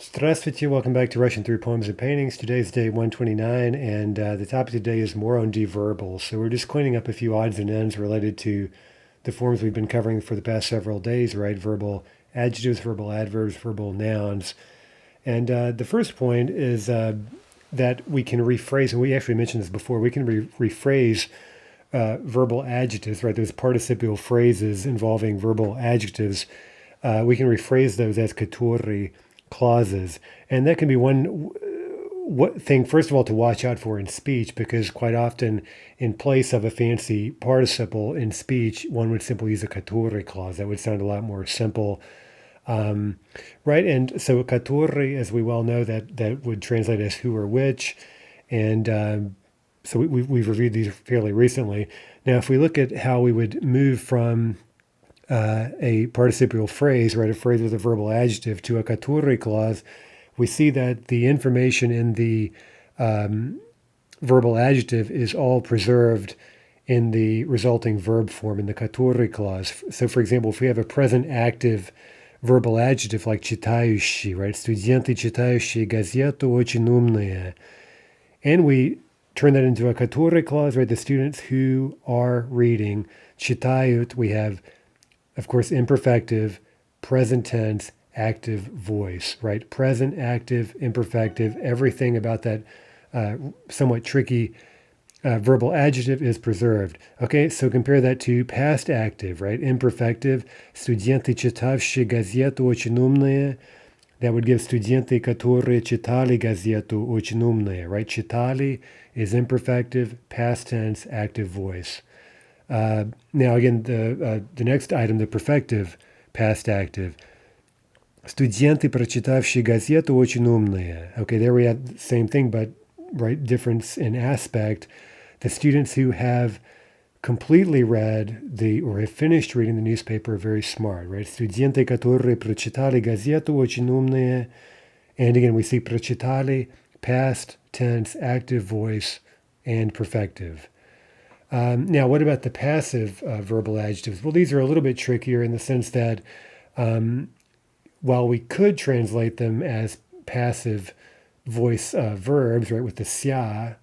Здравствуйте, welcome back to Russian Through Poems and Paintings. Today's day 129, and the topic today is more on deverbals. So we're just cleaning up a few odds and ends related to the forms we've been covering for the past several days, right? Verbal adjectives, verbal adverbs, verbal nouns. And the first point is that we can rephrase, and we actually mentioned this before, we can rephrase verbal adjectives, right? Those participial phrases involving verbal adjectives. We can rephrase those as katori clauses. And that can be one thing, first of all, to watch out for in speech, because quite often, in place of a fancy participle in speech, one would simply use a katori clause. That would sound a lot more simple. Right? And so katori, as we well know, that would translate as who or which. And so we've reviewed these fairly recently. Now, if we look at how we would move from a participial phrase, right, a phrase with a verbal adjective, to a katori clause, we see that the information in the verbal adjective is all preserved in the resulting verb form in the katori clause. So, for example, if we have a present active verbal adjective like читающий, right, студенты читающие газету очень умные, and we turn that into a katori clause, right, the students who are reading, читают, we have, of course, imperfective, present tense, active voice, right? Present, active, imperfective, everything about that somewhat tricky verbal adjective is preserved. Okay, so compare that to past active, right? Imperfective, студенты, читавшие газету очень умные. That would give студенты, которые читали газету очень умные, right? Читали is imperfective, past tense, active voice. Now, again, the next item, the perfective past active. Студенты, прочитавшие газету, очень умные. Okay, there we have the same thing, but right, difference in aspect. The students who have completely read or have finished reading the newspaper are very smart, right? Студенты, которые прочитали газету, очень умные. And again, we see прочитали, past tense, active voice, and perfective. Now, what about the passive verbal adjectives? Well, these are a little bit trickier in the sense that while we could translate them as passive voice verbs, right, with the sia,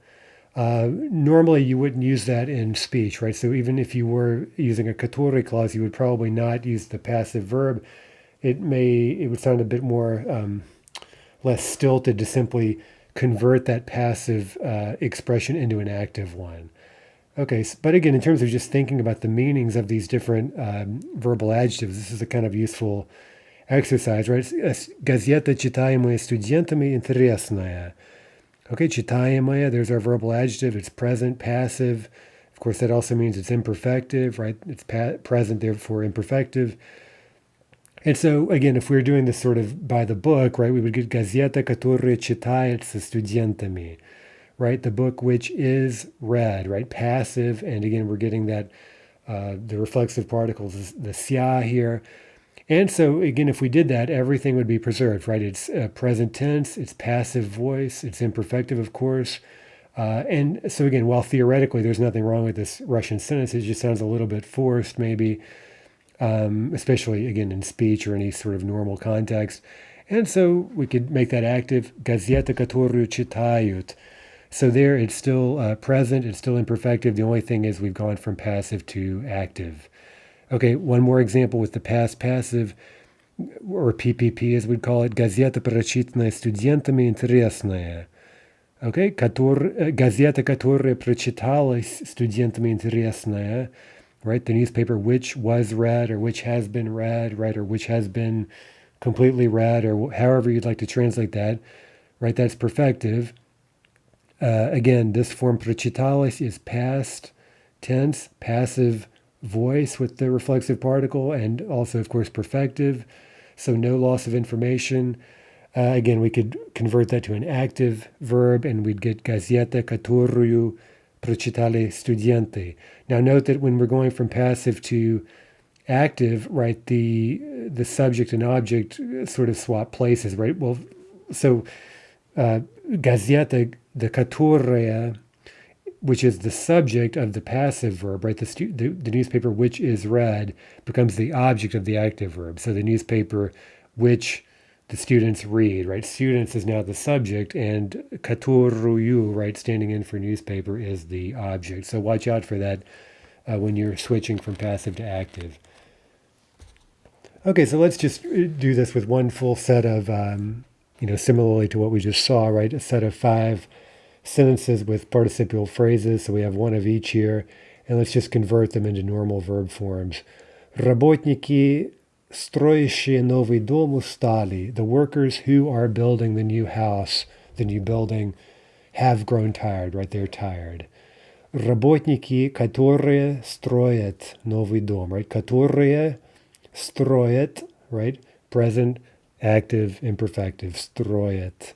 normally you wouldn't use that in speech, right? So even if you were using a katori clause, you would probably not use the passive verb. It would sound a bit more less stilted to simply convert that passive expression into an active one. Okay, but again, in terms of just thinking about the meanings of these different verbal adjectives, this is a kind of useful exercise, right? Газета, читаемая студентами, интересная. Okay, читаемая, there's our verbal adjective. It's present, passive. Of course, that also means it's imperfective, right? It's present, therefore imperfective. And so, again, if we were doing this sort of by the book, right, we would get газета, которая читается студентами. Right, the book which is read, right, passive, and again, we're getting that, the reflexive particles, the sia here. And so, again, if we did that, everything would be preserved, right? It's present tense, it's passive voice, it's imperfective, of course. And so, again, while theoretically there's nothing wrong with this Russian sentence, it just sounds a little bit forced, maybe, especially, again, in speech or any sort of normal context. And so we could make that active, газета, которую читают. So there, it's still present, it's still imperfective. The only thing is we've gone from passive to active. Okay, one more example with the past passive, or PPP as we'd call it. Газета, прочитанная студентами, интересная. Okay, газета, которая прочиталась студентами, интересная. Right, the newspaper which was read, or which has been read, right, or which has been completely read, or however you'd like to translate that. Right, that's perfective. Again, this form прочиталась is past tense, passive voice with the reflexive particle, and also, of course, perfective. So no loss of information. Again, we could convert that to an active verb, and we'd get газета, которую прочитали студенты. Now, note that when we're going from passive to active, right, the subject and object sort of swap places, right? Well, so газета, the которая, which is the subject of the passive verb, right? The newspaper which is read becomes the object of the active verb. So the newspaper which the students read, right? Students is now the subject, and которую, right, standing in for newspaper, is the object. So watch out for that when you're switching from passive to active. Okay, so let's just do this with one full set of, similarly to what we just saw, right? A set of 5 sentences with participial phrases. So we have one of each here, and let's just convert them into normal verb forms. Работники, строящие новый дом, устали. The workers who are building the new house, the new building, have grown tired, right? They're tired. Работники, которые строят новый дом, right? Которые строят, right? Present, active, imperfective, строят.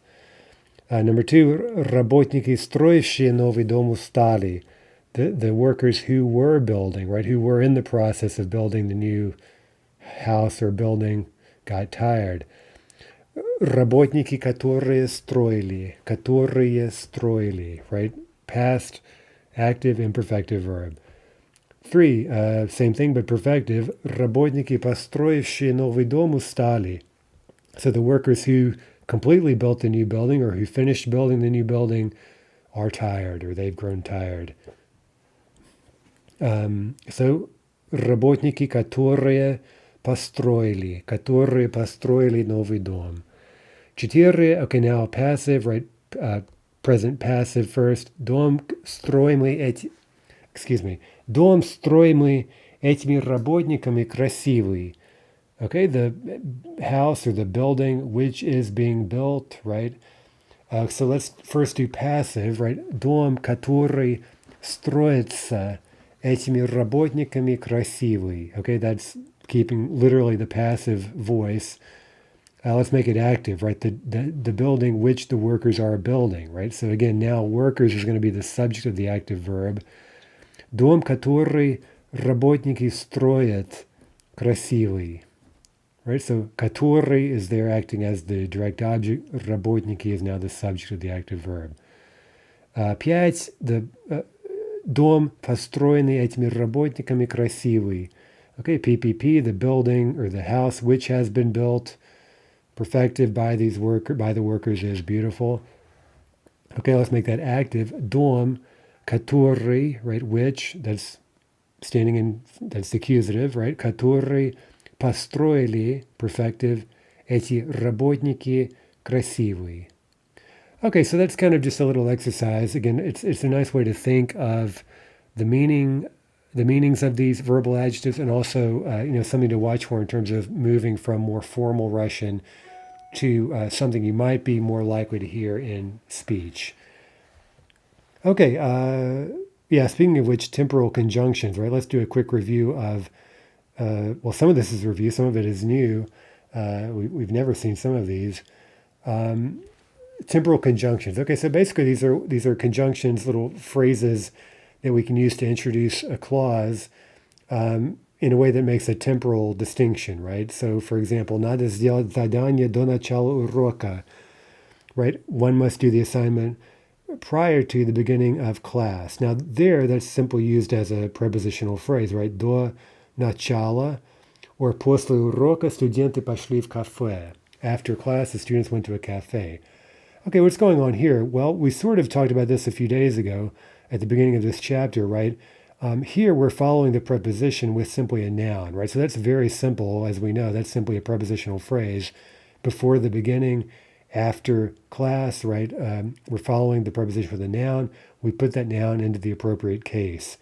Number 2, работники, строящие новый дом, устали. The workers who were building, right? Who were in the process of building the new house or building got tired. Работники, которые строили, right? Past, active, imperfective verb. 3, same thing but perfective. Работники, построившие новый дом, устали. So the workers who completely built the new building or who finished building the new building are tired, or they've grown tired. So работники, которые построили новый дом. 4, okay, now passive, right? Present passive first. Дом строимый этими работниками красивый. Okay, the house or the building which is being built, right? So let's first do passive, right? Дом, который строится этими работниками красивый. Okay, that's keeping literally the passive voice. Let's make it active, right? The building which the workers are building, right? So again, now workers is going to be the subject of the active verb. Дом, который работники строят красивый. Right, so который is there acting as the direct object. Работники is now the subject of the active verb. 5, the дом, построенный этими работниками красивый. Okay, PPP, the building or the house which has been built, perfected by the workers, is beautiful. Okay, let's make that active. Дом, который, right, which, that's standing in, that's the accusative, right? Который построили, perfective, эти работники красивые. Okay, so that's kind of just a little exercise. Again, it's a nice way to think of the meanings of these verbal adjectives, and also something to watch for in terms of moving from more formal Russian to something you might be more likely to hear in speech. Okay, speaking of which, temporal conjunctions, right? Let's do a quick review of some of this is review, some of it is new. We've never seen some of these. Temporal conjunctions. Okay, so basically these are conjunctions, little phrases that we can use to introduce a clause in a way that makes a temporal distinction, right? So, for example, надо сделать задание до начала урока, right? One must do the assignment prior to the beginning of class. Now, that's simply used as a prepositional phrase, right? До начала, or после урока студенты пошли в кафе. After class, the students went to a cafe. Okay, what's going on here? Well, we sort of talked about this a few days ago at the beginning of this chapter, right? Here we're following the preposition with simply a noun, right? So that's very simple, as we know. That's simply a prepositional phrase. Before the beginning, after class, right? We're following the preposition with a noun. We put that noun into the appropriate case.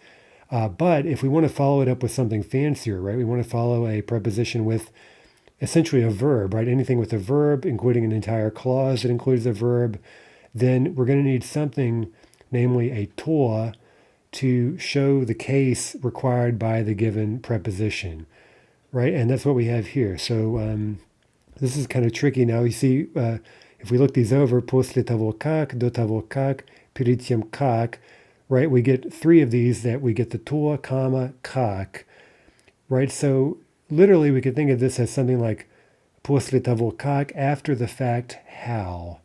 But if we want to follow it up with something fancier, right? We want to follow a preposition with essentially a verb, right? Anything with a verb, including an entire clause that includes a verb, then we're going to need something, namely a to, to show the case required by the given preposition, right? And that's what we have here. So this is kind of tricky. Now you see, if we look these over, после того как, до того как, перед тем как, right? We get 3 of these that we get the to, comma, как, right? So literally we could think of this as something like после того как, after the fact, how,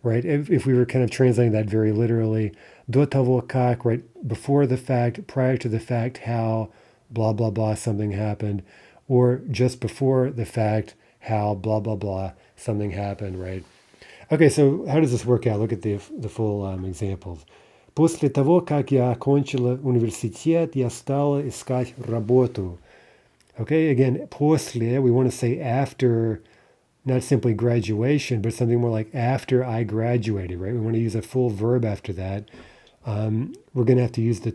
right? If we were kind of translating that very literally, до того как, right? Before the fact, prior to the fact, how, blah, blah, blah, something happened, or just before the fact, how, blah, blah, blah, something happened, right? Okay, so how does this work out? Look at the full examples. После того, как я окончила университет, я стала искать работу. Okay, again, после, we want to say after, not simply graduation, but something more like after I graduated, right? We want to use a full verb after that. We're going to have to use the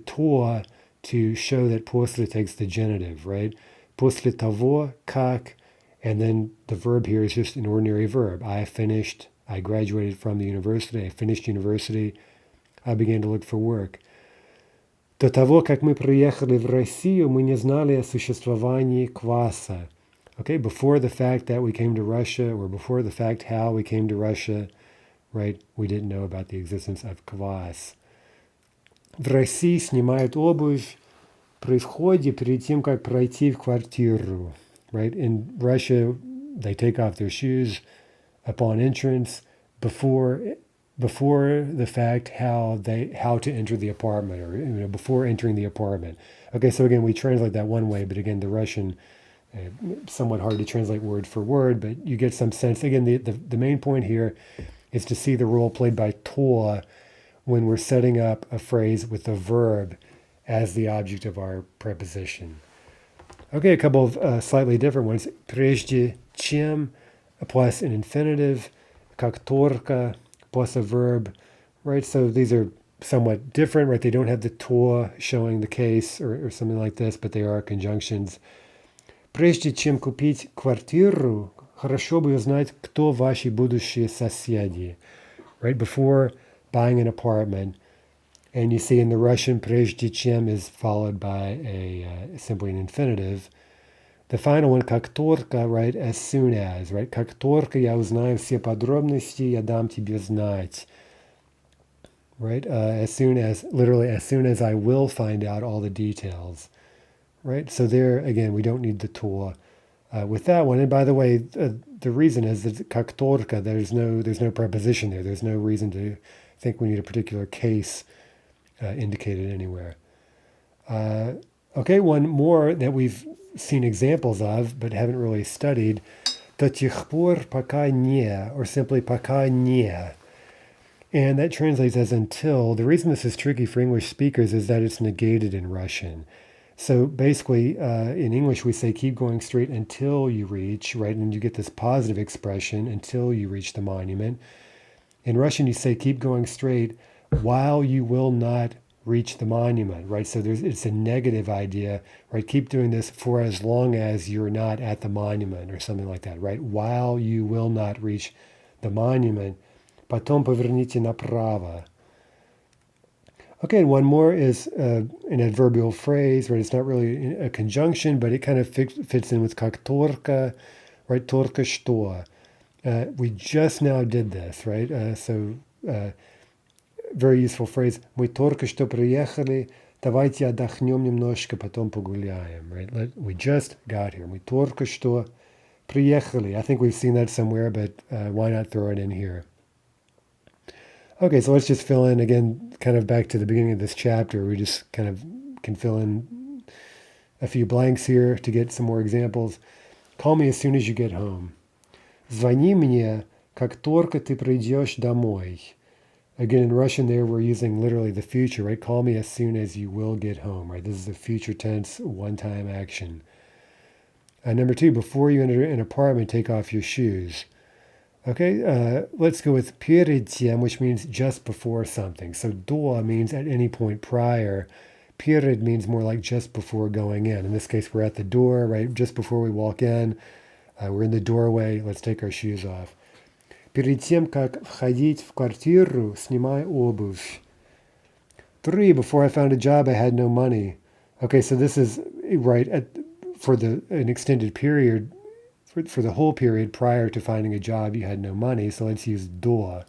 to show that после takes the genitive, right? После того, как, and then the verb here is just an ordinary verb. I finished, I graduated from the university, I finished university, I began to look for work. До того, как мы приехали в Россию, мы не знали о существовании кваса. Okay, before the fact that we came to Russia, or before the fact how we came to Russia, right, we didn't know about the existence of kvass. В России снимают обувь при входе перед тем, как пройти в квартиру. Right, in Russia, they take off their shoes upon entrance before the fact how to enter the apartment, or before entering the apartment. Okay, so again, we translate that one way, but again, the Russian, somewhat hard to translate word for word, but you get some sense. Again, the main point here is to see the role played by to when we're setting up a phrase with the verb as the object of our preposition. Okay, a couple of slightly different ones. Прежде чем plus an infinitive, как только plus a verb, right? So these are somewhat different, right? They don't have the to showing the case or something like this, but they are conjunctions. Прежде чем купить квартиру, хорошо бы узнать, кто ваши будущие соседи, right? Before buying an apartment, and you see in the Russian, прежде чем is followed by simply an infinitive. The final one, как только, right, as soon as, right? Как только я узнаю все подробности, я дам тебе знать. Right? As soon as, literally, as soon as I will find out all the details. Right? So there, again, we don't need the to with that one. And by the way, the reason is that как только, there's no preposition there. There's no reason to think we need a particular case indicated anywhere. Okay, one more that we've seen examples of, but haven't really studied. До тех пор, пока не, or simply пока не. And that translates as until. The reason this is tricky for English speakers is that it's negated in Russian. So basically, in English, we say keep going straight until you reach, right? And you get this positive expression, until you reach the monument. In Russian, you say keep going straight while you will not reach the monument, right? So it's a negative idea, right? Keep doing this for as long as you're not at the monument or something like that, right? While you will not reach the monument. Потом поверните направо. Okay, and one more is an adverbial phrase, right? It's not really a conjunction, but it kind of fits in with как только, right? Только что. We just now did this, right? Very useful phrase. Мы только что приехали. Давайте отдохнем немножко, потом погуляем, right? We just got here. Мы только что приехали. I think we've seen that somewhere, but why not throw it in here? Okay, so let's just fill in again, kind of back to the beginning of this chapter. We just kind of can fill in a few blanks here to get some more examples. Call me as soon as you get home. Звони мне, как только ты придешь домой. Again, in Russian there, we're using literally the future, right? Call me as soon as you will get home, right? This is a future tense, one-time action. Number two, before you enter an apartment, take off your shoes. Okay, let's go with перед тем, which means just before something. So до means at any point prior. Перед means more like just before going in. In this case, we're at the door, right? Just before we walk in, we're in the doorway. Let's take our shoes off. Перед тем, как входить в квартиру, снимай обувь. 3, before I found a job, I had no money. Okay, so this is right for an extended period. For the whole period prior to finding a job, you had no money, so let's use до.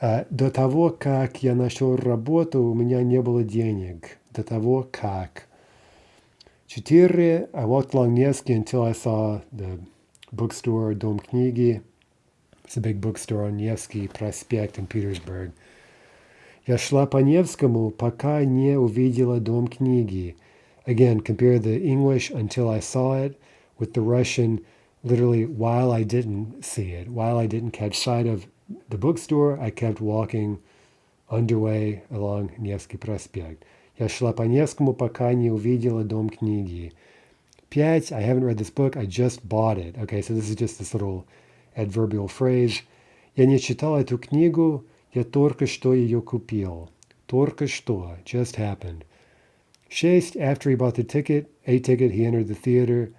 До того, как я нашел работу, у меня не было денег. До того, как. 4, I walked along Nevsky until I saw the bookstore, Dom книги. It's a big bookstore on Nevsky Prospect in Petersburg. Я шла по Невскому, пока не увидела Дом книги. Again, compare the English until I saw it with the Russian Literally, while I didn't see it, while I didn't catch sight of the bookstore, I kept walking underway along Невский проспект. Я шла по Невскому, пока не увидела дом книги. 5, I haven't read this book, I just bought it. Okay, so this is just this little adverbial phrase. Я не читал эту книгу, я только что ее купил. Только что, just happened. 6, after he bought the ticket, a ticket, he entered the theater.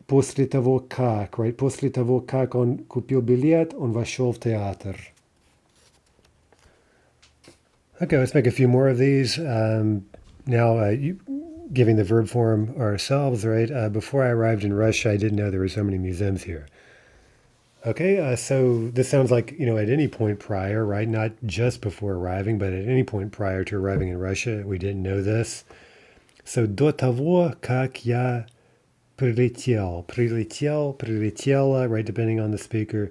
После того как, right? После того как он купил билет, он вошел в театр. Okay, let's make a few more of these. Now, giving the verb form ourselves, right? Before I arrived in Russia, I didn't know there were so many museums here. Okay, so this sounds like, at any point prior, right? Not just before arriving, but at any point prior to arriving in Russia, we didn't know this. So, до того, как я прилетела, right, depending on the speaker.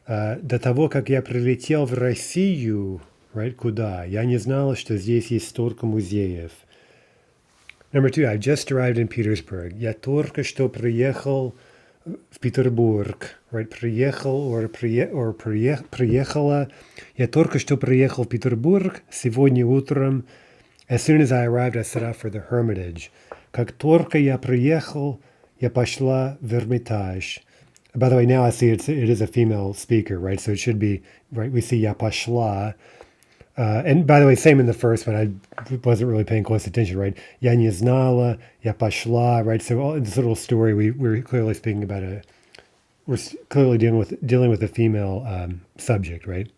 До того, как я прилетел в Россию, right, куда? Я не знала, что здесь есть столько музеев. Number 2, I've just arrived in Petersburg. Я только что приехал в Петербург, right, приехала. Я только что приехал в Петербург сегодня утром. As soon as I arrived, I set out for the Hermitage. Как только я приехал, я пошла в Эрмитаж. By the way, now I see it is a female speaker, right? So it should be, right, we see я пошла. And by the way, same in the first one. I wasn't really paying close attention, right? Я не знала, я пошла, right? So in this little story, we're clearly speaking about we're clearly dealing with a female subject, right?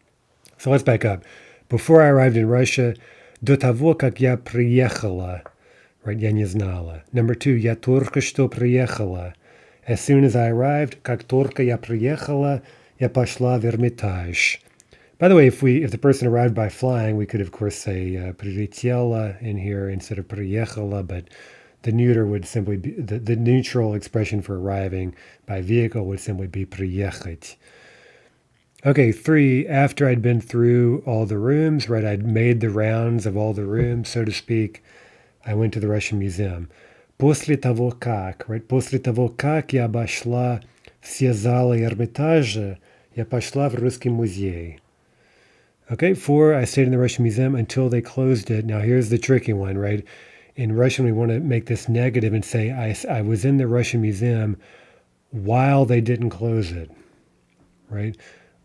So let's back up. Before I arrived in Russia, до того, как я приехала, right, я не знала. Number 2, я только что приехала. As soon as I arrived, как только я приехала, я пошла в Эрмитаж. By the way, if the person arrived by flying, we could of course say прилетела in here instead of приехала, but the neuter would simply be the neutral expression for arriving by vehicle would simply be приехать. Okay, 3, after I'd been through all the rooms, right, I'd made the rounds of all the rooms, so to speak, I went to the Russian Museum. После того как, right, после того как я обошла все залы Эрмитажа, я пошла в Русский музей. Okay, 4, I stayed in the Russian Museum until they closed it. Now here's the tricky one, right? In Russian, we want to make this negative and say, I was in the Russian Museum while they didn't close it, right?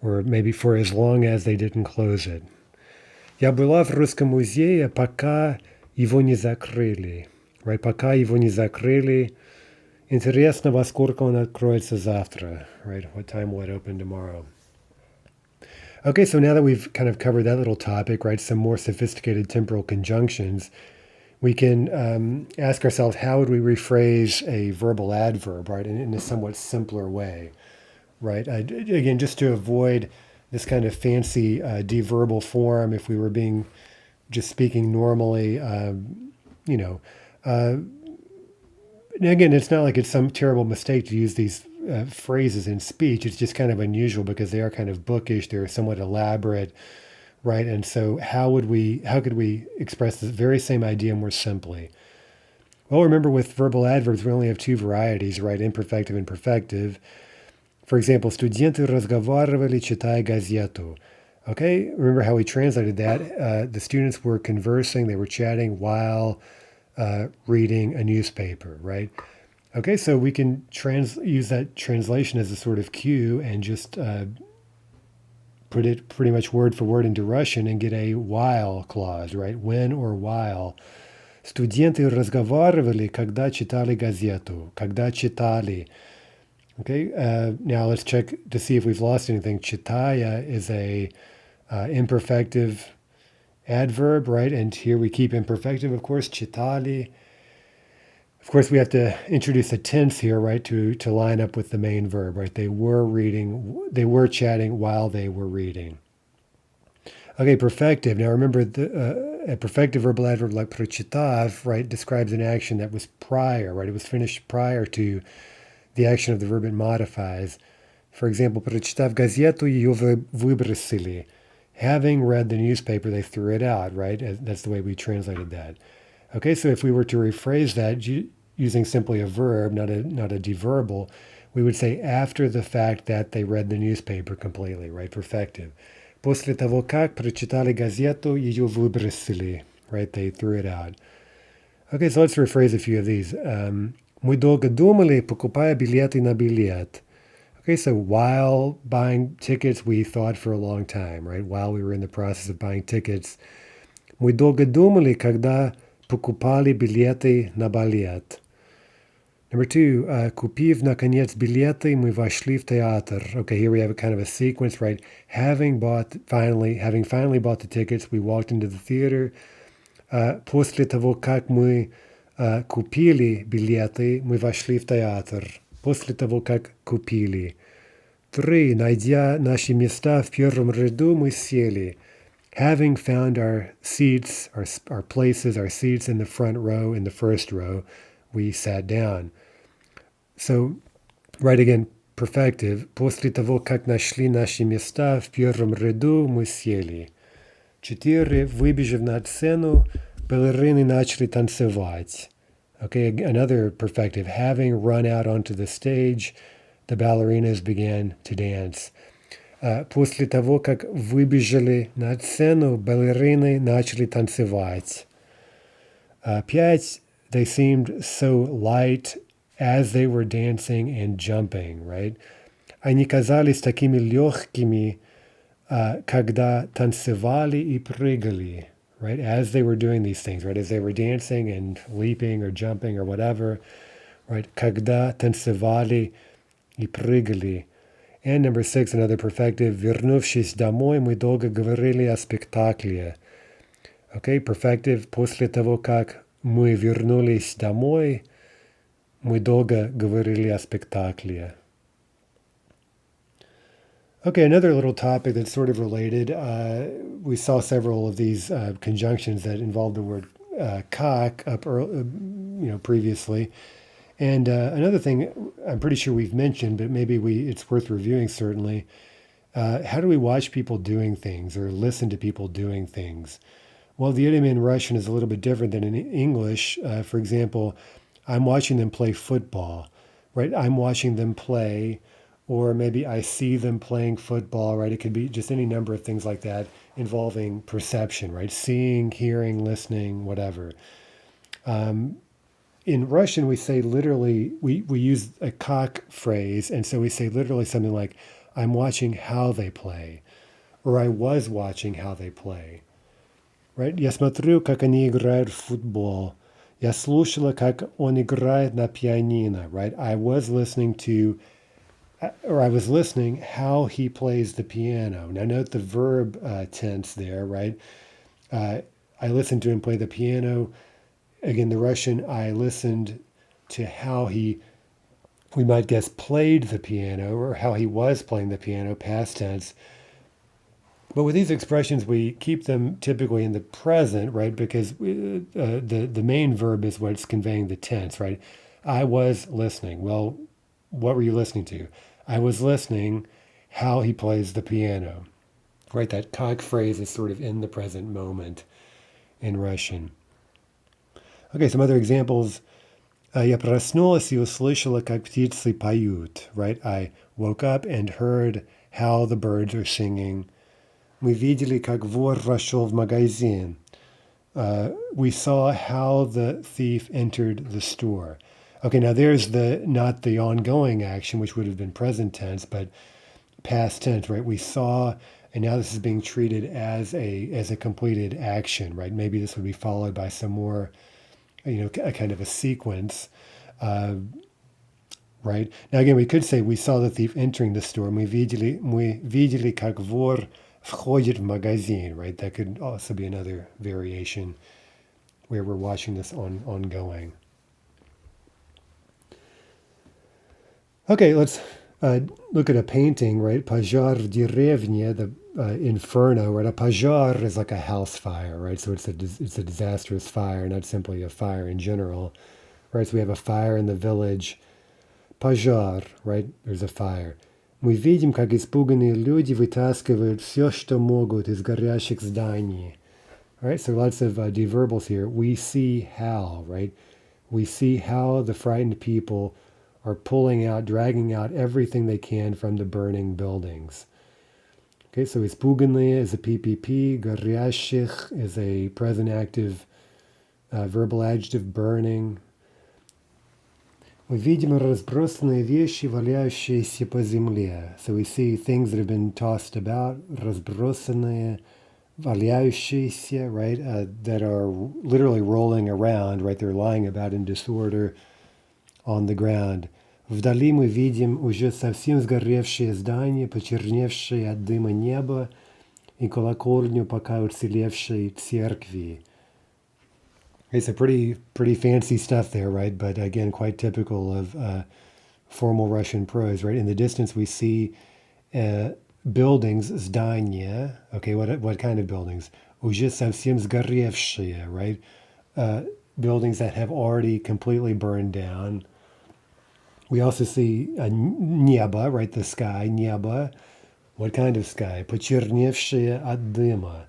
Or maybe for as long as they didn't close it. Я была в Русском музее, пока его не закрыли. Right, пока его не закрыли. Интересно, во сколько он откроется завтра. Right, what time will it open tomorrow? Okay, so now that we've kind of covered that little topic, right, some more sophisticated temporal conjunctions, we can ask ourselves, how would we rephrase a verbal adverb, right, in a somewhat simpler way, right? Again, just to avoid this kind of fancy deverbal form, if we were just speaking normally, and again, it's not like it's some terrible mistake to use these phrases in speech. It's just kind of unusual because they are kind of bookish. They're somewhat elaborate, right? And so how could we express this very same idea more simply? Well, remember with verbal adverbs, we only have 2 varieties, right? Imperfective and perfective. For example, студенты разговаривали, читая газету. Okay, remember how we translated that? The students were conversing, they were chatting while reading a newspaper, right? Okay, so we can use that translation as a sort of cue and just put it pretty much word for word into Russian and get a while clause, right? When or while. Студенты разговаривали, когда читали газету. Когда читали. Okay, now let's check to see if we've lost anything. Читая is a imperfective adverb, right? And here we keep imperfective, of course, читали. Of course, we have to introduce a tense here, right, to line up with the main verb, right? They were chatting while they were reading. Okay, perfective. Now remember, a perfective verbal adverb like прочитав, right, describes an action that was prior, right? It was finished prior to the action of the verb it modifies. For example, прочитав газету, ее выбросили. Having read the newspaper, they threw it out, right? That's the way we translated that. Okay, so if we were to rephrase that using simply a verb, not a deverbal, we would say after the fact that they read the newspaper completely, right? Perfective. После того, как прочитали газету, ее выбросили, right? They threw it out. Okay, so let's rephrase a few of these. Мы долго думали, покупая билеты на билет. Okay, so while buying tickets, we thought for a long time, right? While we were in the process of buying tickets. Мы долго думали, когда покупали билеты на балет. Number two, купив, наконец, билеты, мы вошли в театр. Okay, here we have a kind of a sequence, right? Having finally bought the tickets, we walked into the theater. После того, как мы купили билеты, мы вошли в театр. После того, как купили. 3. Найдя наши места в первом ряду, мы сели. Having found our seats, our places, our seats in the front row, in the first row, we sat down. So, right again, perfective. После того, как нашли наши места в первом ряду, мы сели. 4. Выбежав на сцену, балерины начали танцевать. Okay, another perfective. Having run out onto the stage, the ballerinas began to dance. После того, как выбежали на сцену, балерины начали танцевать. 5. They seemed so light as they were dancing and jumping, right? Они казались такими легкими, когда танцевали и прыгали, right? As they were doing these things, right? As they were dancing and leaping or jumping or whatever, right? Когда танцевали и прыгали. And number 6, another perfective. Вернувшись домой, мы долго говорили о спектакле. Okay, perfective. После того, как мы вернулись домой, мы долго говорили о спектакле. Okay, another little topic that's sort of related. We saw several of these conjunctions that involve the word kak up previously. And another thing I'm pretty sure we've mentioned, but maybe it's worth reviewing certainly. How do we watch people doing things or listen to people doing things? Well, the idiom in Russian is a little bit different than in English. For example, I'm watching them play football, right? I'm watching them play, or maybe I see them playing football, right? It could be just any number of things like that involving perception, right? Seeing, hearing, listening, whatever. In Russian, we say literally, we use a kak phrase, and so we say literally something like, I'm watching how they play, or I was watching how they play, right? Я смотрю, как они играют в футбол. Я слушала, как он играет на пианино, right? I was listening how he plays the piano. Now note the verb tense there, right? I listened to him play the piano. Again, the Russian, I listened to how we might guess, played the piano, or how he was playing the piano, past tense. But with these expressions, we keep them typically in the present, right? Because the main verb is what's conveying the tense, right? I was listening. Well, what were you listening to? I was listening how he plays the piano, right? That kak phrase is sort of in the present moment in Russian. Okay, some other examples. Я проснулась и услышала, как птицы поют, right? I woke up and heard how the birds are singing. Мы видели, как вор вошел в магазин. We saw how the thief entered the store. Okay, now there's not the ongoing action, which would have been present tense, but past tense, right? We saw, and now this is being treated as a completed action, right? Maybe this would be followed by some more, a kind of a sequence, right? Now again, we could say we saw the thief entering the store. Мы видели, как вор входит в магазин, right? That could also be another variation where we're watching this ongoing. Okay, let's look at a painting, right? Пожар в деревне, the inferno, right? A пожар is like a house fire, right? So it's a disastrous fire, not simply a fire in general, right? So we have a fire in the village. Пожар, right? There's a fire. Мы видим, как испуганные люди вытаскивают все, что могут из горящих зданий. All right, so lots of deverbals here. We see how, right? We see how the frightened people are pulling out, dragging out everything they can from the burning buildings. Okay, so испуганные is a PPP, горящих is a present active verbal adjective, burning. Мы видим разбросанные вещи, валяющиеся по земле. So we see things that have been tossed about, разбросанные, валяющиеся, right, that are literally rolling around, right, they're lying about in disorder on the ground. Вдали мы видим уже совсем сгоревшее здание, почерневшее от дыма небо и колокольню пока уцелевшей церкви. It's a pretty fancy stuff there, right? But again, quite typical of formal Russian prose, right? In the distance, we see buildings, здания. Okay, what kind of buildings? Уже совсем сгоревшие, right? Buildings that have already completely burned down. We also see небо, right? The sky, небо. What kind of sky? Почерневшее от дыма.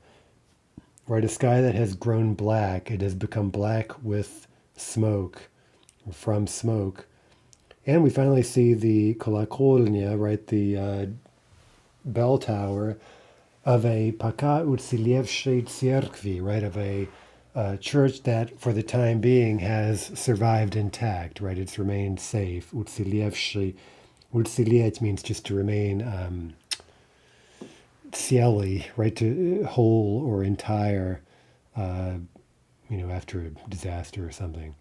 Right, a sky that has grown black. It has become black with smoke, from smoke. And we finally see the колокольня, right, the bell tower of a пока уцелевшей церкви, right, of a church that for the time being has survived intact, right, it's remained safe. Уцелевший, уцелеть means just to remain cieli, right, to whole or entire, after a disaster or something.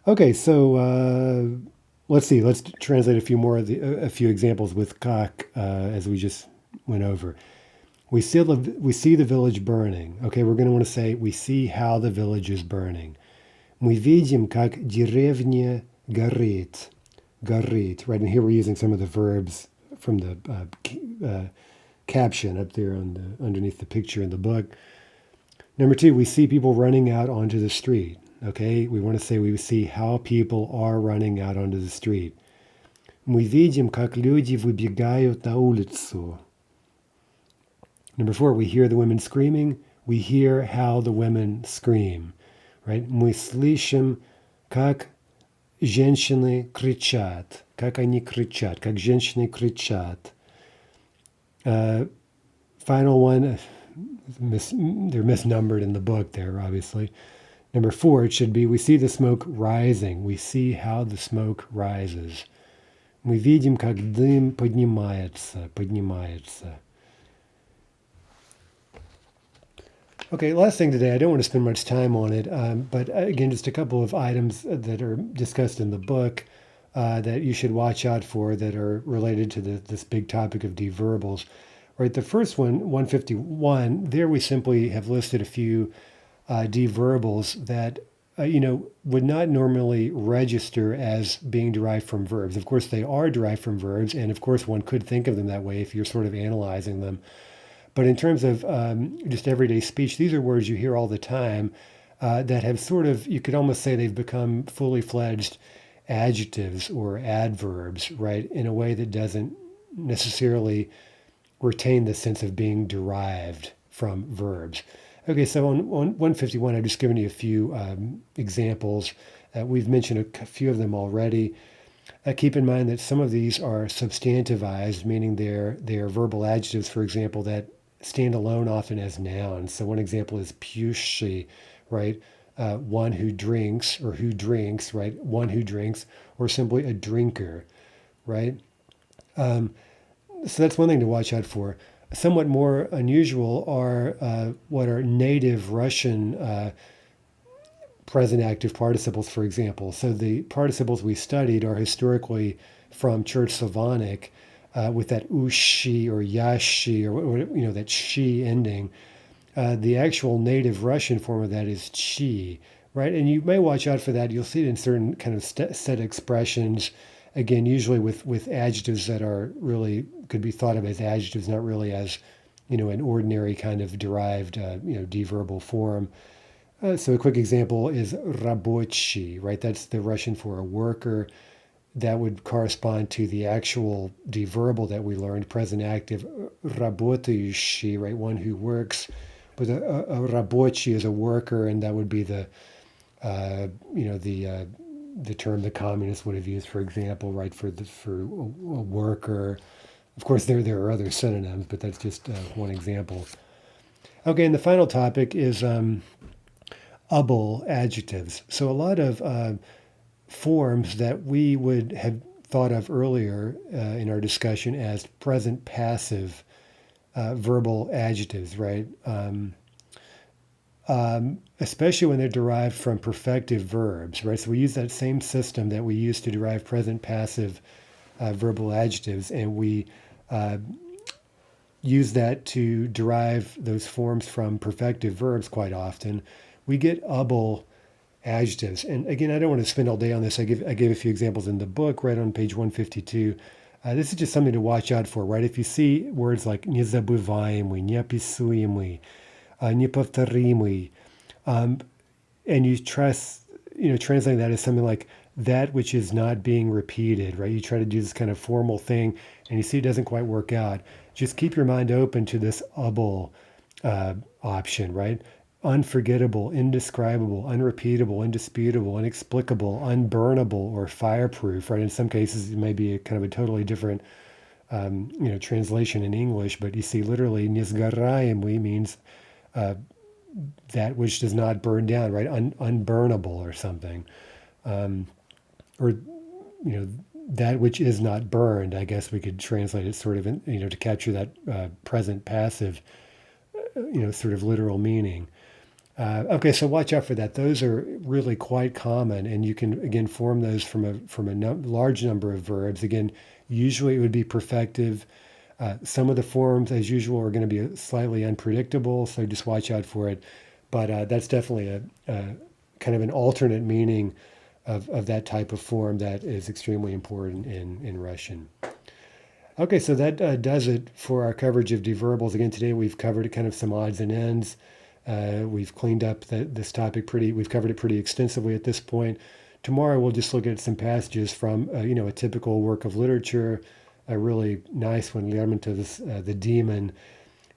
Okay, so let's see. Let's translate a few examples with kak as we just went over. We see the village burning. Okay, we're going to want to say we see how the village is burning. Мы видим, как деревня горит. Горит, right? And here we're using some of the verbs from the caption up there underneath the picture in the book. Number 2, we see people running out onto the street. Okay, we want to say we see how people are running out onto the street. Мы видим, как люди выбегают на улицу. Number 4, we hear the women screaming. We hear how the women scream. Right? Мы слышим, как женщины кричат. Как они кричат. Как женщины кричат. Final one, they're misnumbered in the book there, obviously. Number 4, it should be, we see the smoke rising. We see how the smoke rises. Мы видим, как дым поднимается. Okay, last thing today, I don't want to spend much time on it, but again, just a couple of items that are discussed in the book that you should watch out for that are related to this big topic of deverbals. Right, the first one, 151, there we simply have listed a few deverbals that, would not normally register as being derived from verbs. Of course, they are derived from verbs, and of course, one could think of them that way if you're sort of analyzing them. But in terms of just everyday speech, these are words you hear all the time that have sort of, you could almost say they've become fully fledged adjectives or adverbs, right, in a way that doesn't necessarily retain the sense of being derived from verbs. Okay, so on 151, I've just given you a few examples. We've mentioned a few of them already. Keep in mind that some of these are substantivized, meaning they're verbal adjectives, for example, that stand alone often as nouns. So one example is piyushi, right? One who drinks, or who drinks, right? One who drinks, or simply a drinker, right? So that's one thing to watch out for. Somewhat more unusual are what are native Russian present active participles, for example. So the participles we studied are historically from Church Slavonic with that ushi or yashi or that shi ending. The actual native Russian form of that is chi, right? And you may watch out for that. You'll see it in certain kind of set expressions. Again, usually with adjectives that are really could be thought of as adjectives, not really as, an ordinary kind of derived, deverbal form. So a quick example is рабочий, right? That's the Russian for a worker. That would correspond to the actual deverbal that we learned, present active, работающий, right? One who works. But a рабочий is a worker, and that would be the the term the communists would have used, for example, right, for a worker. Of course, there are other synonyms, but that's just one example. Okay, and the final topic is able adjectives. So a lot of forms that we would have thought of earlier in our discussion as present passive verbal adjectives, right? Especially when they're derived from perfective verbs, right? So we use that same system that we use to derive present passive verbal adjectives, and we use that to derive those forms from perfective verbs quite often. We get able adjectives. And again, I don't want to spend all day on this. I gave a few examples in the book right on page 152. This is just something to watch out for, right? If you see words like незабываемый, неописуемый, неповторимый, and you trust, translating that as something like that which is not being repeated, right? You try to do this kind of formal thing and you see it doesn't quite work out. Just keep your mind open to this able option, right? Unforgettable, indescribable, unrepeatable, indisputable, inexplicable, unburnable, or fireproof, right? In some cases, it may be a kind of a totally different, translation in English, but you see literally, несгораемый means that which does not burn down, right? Unburnable or something. Or, that which is not burned, I guess we could translate it sort of, to capture that present passive, sort of literal meaning. Okay, so watch out for that. Those are really quite common, and you can again form those from a large number of verbs. Again, usually it would be perfective. Some of the forms, as usual, are going to be slightly unpredictable, so just watch out for it. But that's definitely a kind of an alternate meaning of that type of form that is extremely important in Russian. Okay, so that does it for our coverage of deverbals. Again, today we've covered kind of some odds and ends. We've cleaned up this topic we've covered it pretty extensively at this point. Tomorrow we'll just look at some passages from, a typical work of literature, a really nice one, Lermontov's The Demon,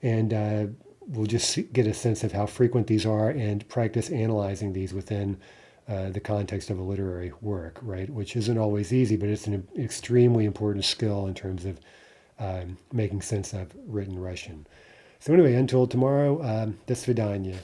and we'll just get a sense of how frequent these are and practice analyzing these within the context of a literary work, right? Which isn't always easy, but it's an extremely important skill in terms of making sense of written Russian. So anyway, until tomorrow, до свидания.